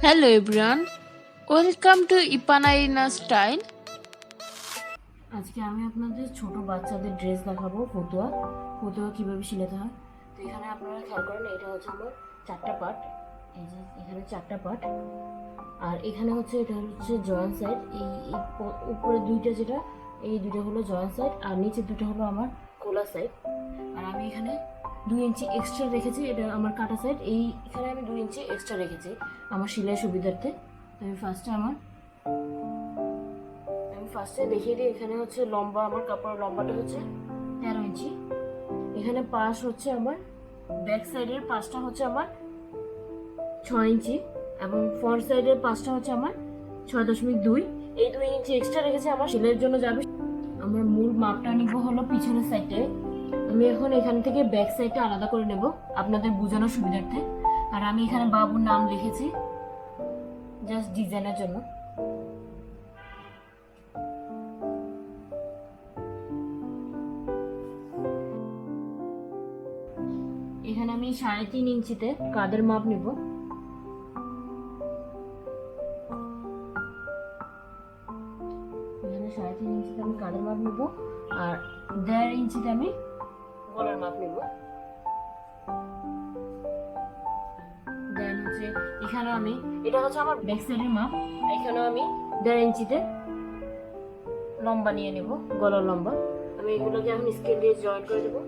Hello everyone, welcome to Epana-Erina Style. আজকে আমি আপনাদের ছোট বাচ্চাদের ড্রেস দেখাবো। ফতুয়া কিভাবে সিলাতে হয়। তো এখানে আপনারা খেয়াল করেন, এটা হচ্ছে আমার 4টা পার্ট। এই যে এখানে 4টা পার্ট, আর এখানে হচ্ছে এটা হচ্ছে জয়েন্ট সাইড। এই উপরে দুইটা যেটা, এই দুটো হলো জয়েন্ট সাইড, আর নিচে দুটো হলো আমার খোলা সাইড। আর আমি এখানে 2 ইঞ্চি এক্সট্রা রেখেছি, এটা আমার কাটা সাইড। এখানে আমি 2 ইঞ্চি এক্সট্রা রেখেছি আমার সেলাই সুবিধার্থে। আমি ফার্স্টে দেখিয়ে দিই। এখানে হচ্ছে লম্বা, আমার কাপড়ের লম্বাটা হচ্ছে 13 ইঞ্চি। এখানে পাশ হচ্ছে আমার ব্যাক সাইডের পাশটা হচ্ছে আমার 6 ইঞ্চি, এবং ফ্রন্ট সাইডের পাশটা হচ্ছে আমার 6.2। এই 2 ইঞ্চি এক্সট্রা রেখেছি আমার সেলাইয়ের জন্য যাবে। আমার মূল মাপটা নিব হলো পিছনের সাইডে। আমি এখন এখান থেকে ব্যাক সাইডটা আলাদা করে নেব আপনাদের বোঝানোর সুবিধার্থে। আর আমি এখানে বাবুর নাম লিখেছি জাস্ট ডিজাইনের জন্য। এখানে আমি 3.5 ইঞ্চিতে কাঁধের মাপ নিব। এখানে 3.5 ইঞ্চিতে আমি কাঁধের মাপ নিব, আর 1.5 ইঞ্চিতে আমি গলার মাপ নিব। দেন হচ্ছে এখানে আমি, এটা হচ্ছে আমার ব্যাক সাইডের মাপ, এখানেও আমি 1.5 ইঞ্চিতে লম্বা নিয়ে নেব, গলার লম্বা। আমি এগুলোকে এখন স্কেল দিয়ে জয়েন করে দেবো।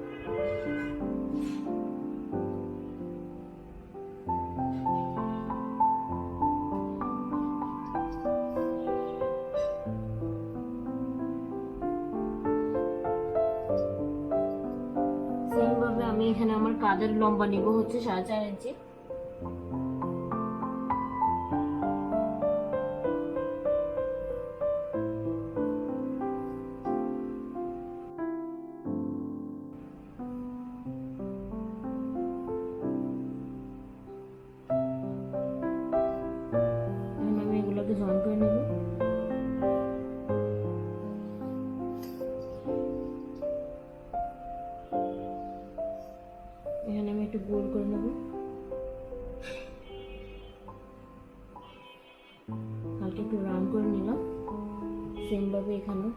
আমি এখানে আমার কাঁধের লম্বা নিব হচ্ছে 4.5 ইঞ্চি। আমি এগুলোকে জয়েন করে নেব। এখানে আমি একটু গোল করে নেব, হালকা একটু রাউন্ড করে নিলাম। সেম ভাবে এখানে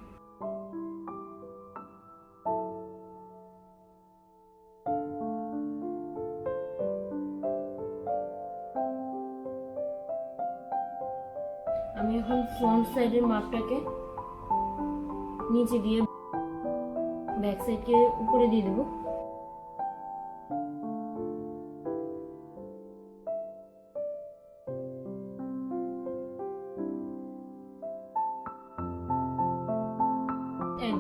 আমি এখন ফ্রন্ট সাইডের মাপটাকে নিচে দিয়ে ব্যাক সাইডকে উপরে দিয়ে দেবো।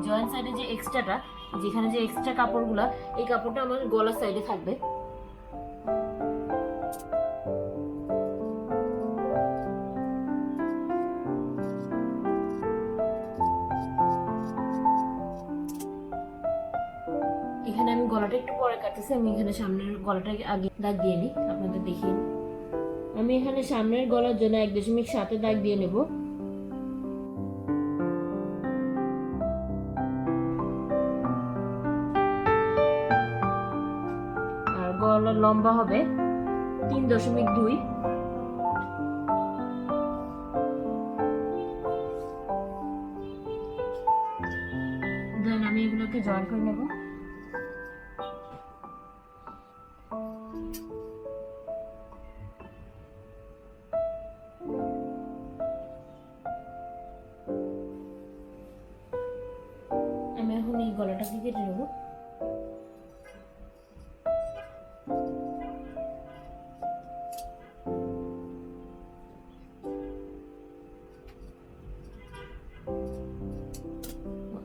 জয়েন্ট সাইডে যে এক্সট্রাটা, যেখানে যে এক্সট্রা কাপড়গুলা, এই কাপড়টা আমার গলার সাইডে থাকবে। এখানে আমি গলাটা একটু পরে কাটতেছি। আমি এখানে সামনের গলাটা আগে দাগ দিয়ে নিই, আপনাদের দেখিয়ে নিই। আমি এখানে সামনের গলার জন্য 1.7 দাগ দিয়ে নেব। আর গলার লম্বা হবে 3.2। দেন আমি এগুলোকে জয়েন করে নেব। আমি এখন এই গলাটাকে কেটে নেব।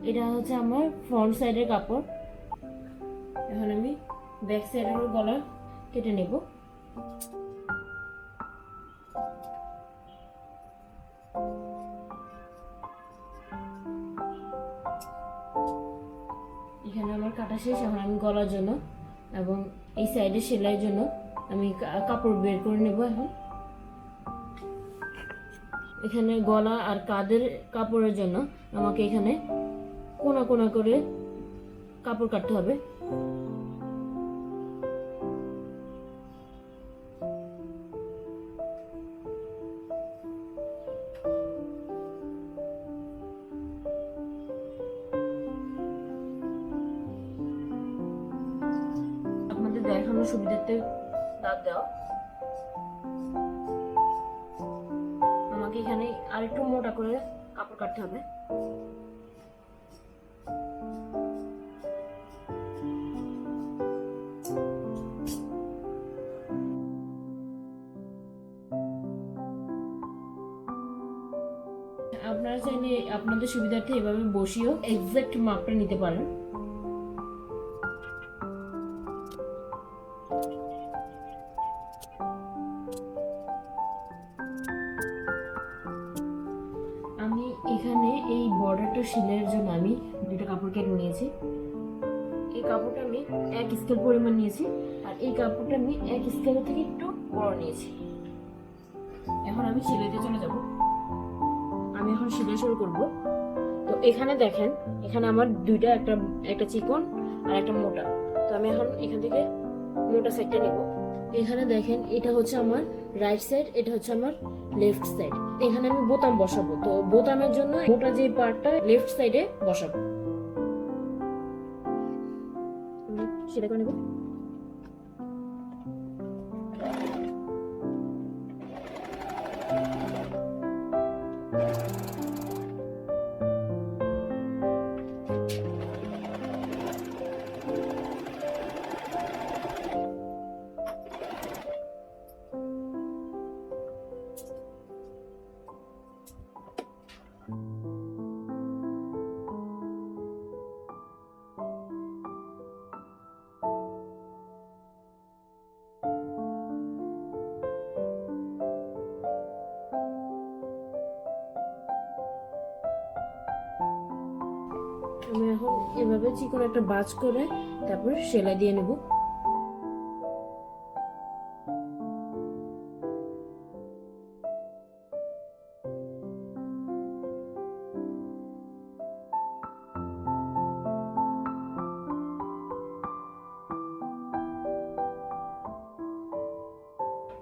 এটা হচ্ছে আমার ফ্রন্ট সাইডের কাপড়। এখন আমি ব্যাক সাইডের গলা কেটে নেব। এখানে আমার কাটা শেষ। এখন আমি গলার জন্য এবং এই সাইডে সেলাইয়ের জন্য আমি কাপড় বের করে নেব। এখন এখানে গলা আর কাঁধের কাপড়ের জন্য আমাকে এখানে কোনা কোনা করে কাপড় কাটতে হবে। আপনাদের দেখানোর সুবিধার্থে দাঁত দেওয়া। আমাকে এখানে আরেকটু মোটা করে কাপড় কাটতে হবে। আপনারা চাইলে আপনাদের সুবিধার্থে এভাবে বসিয়েও এক্সাক্ট মাপটা নিতে পারেন। আমি এখানে এই বর্ডারটা সেলাইয়ের জন্য আমি দুটো কাপড় কেটে নিয়েছি। এই কাপড়টা আমি 1 স্কেল পরিমাণ নিয়েছি, আর এই কাপড়টা আমি 1 স্কেলের থেকে একটু বড় নিয়েছি। এখন আমি সেলাইতে চলে যাব। আমি এখন সেলাই শুরু করব। তো এখানে দেখেন, এখানে আমার দুইটা, একটা চিকন আর একটা মোটা। তো আমি এখন এখান থেকে মোটা সাইডটা নেব। এখানে দেখেন, এটা হচ্ছে আমার রাইট সাইড, এটা হচ্ছে আমার লেফট সাইড। এখানে আমি বোতাম বসাবো, তো বোতামের জন্য মোটা যে পার্টটা লেফট সাইডে বসাবো। সেটা করে নেব। আমি এখন এভাবে চিকন একটা বাজ করে তারপর সেলাই দিয়ে নেব।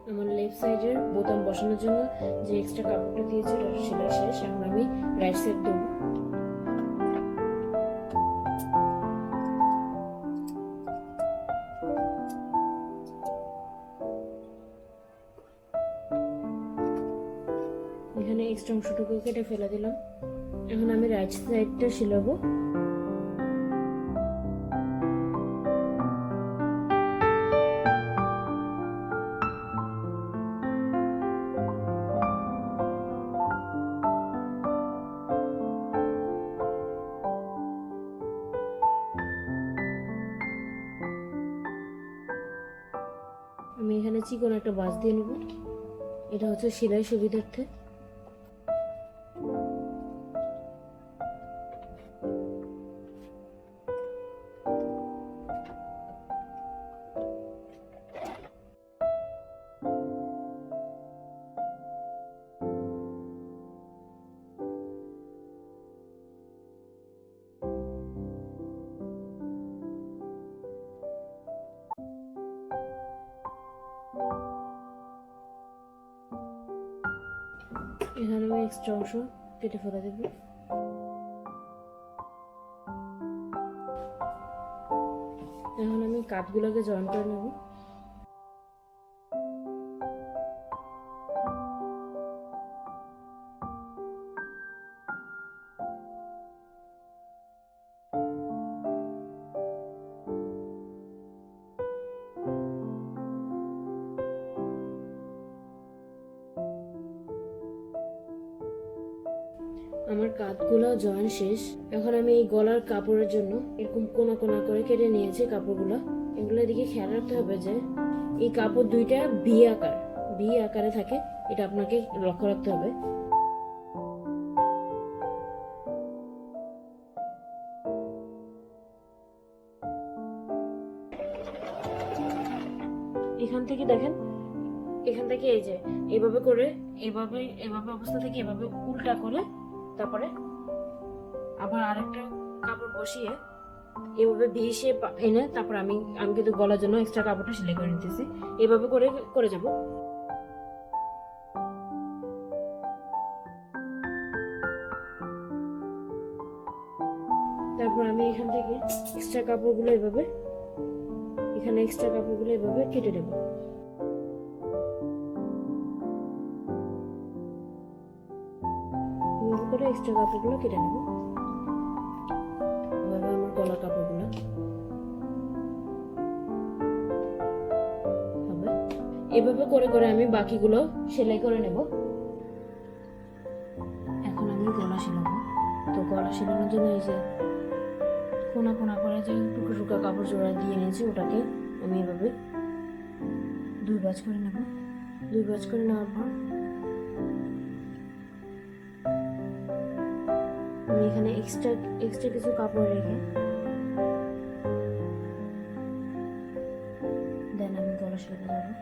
আমার লেফট সাইডের বোতাম বসানোর জন্য যে এক্সট্রা কাপড়টা দিয়েছে ওটা সেলাই শেষ। এখন আমি রাইট সাইড দেবো। এখানে এক্সট্রা অংশটুকু কেটে ফেলে দিলাম। এখন আমি রাইট সাইডটা সেলাবো। আমি এখানে চিকন একটা বাজ দিয়ে নেব। এটা হচ্ছে সেলাই সুবিধার্থে। এখানে আমি এক্সট্রা অংশ কেটে ফেলে দেব। এখন আমি কাপগুলোকে জয়েন করে নেব। আমার কাঁধগুলো জয়েন শেষ। এখন আমি এই গলার কাপড়ের জন্য এরকম কোনা কোনা করে কেটে নিয়েছি কাপড়গুলো। এগুলোর দিকে খেয়াল রাখতে হবে যে এই কাপড় দুইটা ভি আকারে থাকে, এটা আপনাকে লক্ষ্য রাখতে হবে। এখান থেকে দেখেন, এখান থেকে এই যে এইভাবে করে, এইভাবে অবস্থা থেকে এভাবে উল্টা করে তারপরে আবার আরেকটা কাপড় বসিয়ে এভাবে ভি শেপ এনে তারপর আমি কিন্তু গলার জন্য এক্সট্রা কাপড়টা সেলাই করে নিতেছি। এভাবে করে করে যাব। তারপর আমি এখান থেকে এক্সট্রা কাপড়গুলো এভাবে এখানে এক্সট্রা কাপড়গুলো এভাবে কেটে নেব। এভাবে করে এক্সট্রা কাপড়গুলো কেটে নেব। এভাবে আমার গলার কাপড়গুলো হবে। এভাবে করে করে আমি বাকিগুলো সেলাই করে নেব। এখন আমি গলা সেলাবো। তো গলা সেলানোর জন্য এই যে কোনা কোনা করে যে টুকরো টুকরো কাপড় জোড়া দিয়ে নিয়েছি, ওটাকে আমি এভাবে 2 ভাঁজ করে নেব। 2 ভাঁজ করে নেওয়ার পর আমি এখানে এক্সট্রা কিছু কাপড় রেখে দেন আমি গলা সেলাতে যাবো।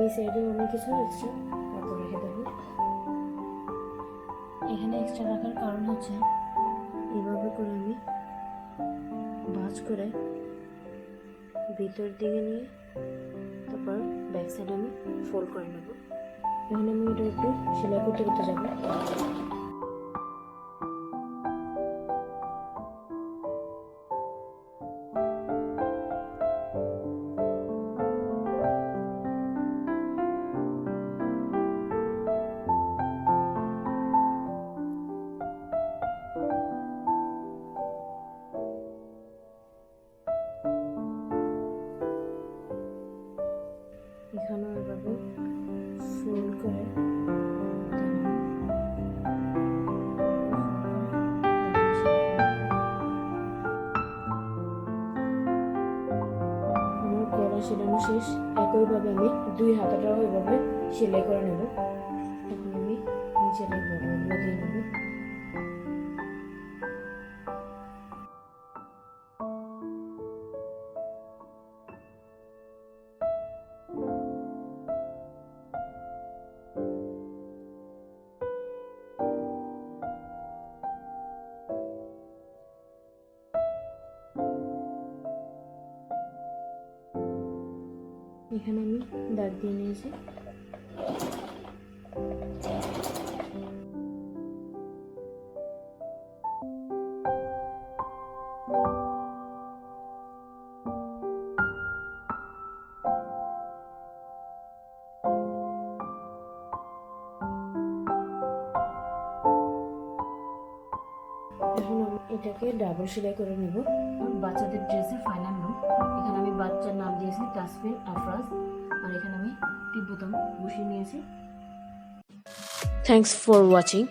এই সাইডে আমি কিছু এক্সট্রা কাপড় রেখে দেবো। এখানে এক্সট্রা রাখার কারণ হচ্ছে এইভাবে করে আমি ভাঁজ করে ভিতর দিকে নিয়ে তারপর ব্যাক সাইডে আমি ফোল্ড করে নেব। এখানে আমি এটা একটু সেলাই করতে করতে যাবো। এখানেও এভাবে ফোল্ড করে আমার গলা সেলানো শেষ। একইভাবে আমি 2 হাতাটাও এভাবে সেলাই করে নেব। এখন আমি নিচের এই বর্ডারগুলো দিয়ে নেব। এখানে আমি দাগ দিয়ে নিয়েছি। এখন আমি এটাকে ডাবল সেলাই করে নেব। বাচ্চাদের ড্রেসের ফাইনাল লুক। এখানে আমি বাচ্চার নাম দিয়েছি তাসফিন আফরাজ, আর এখানে আমি টিপ বোতাম বসিয়ে নিয়েছি। Thanks for watching.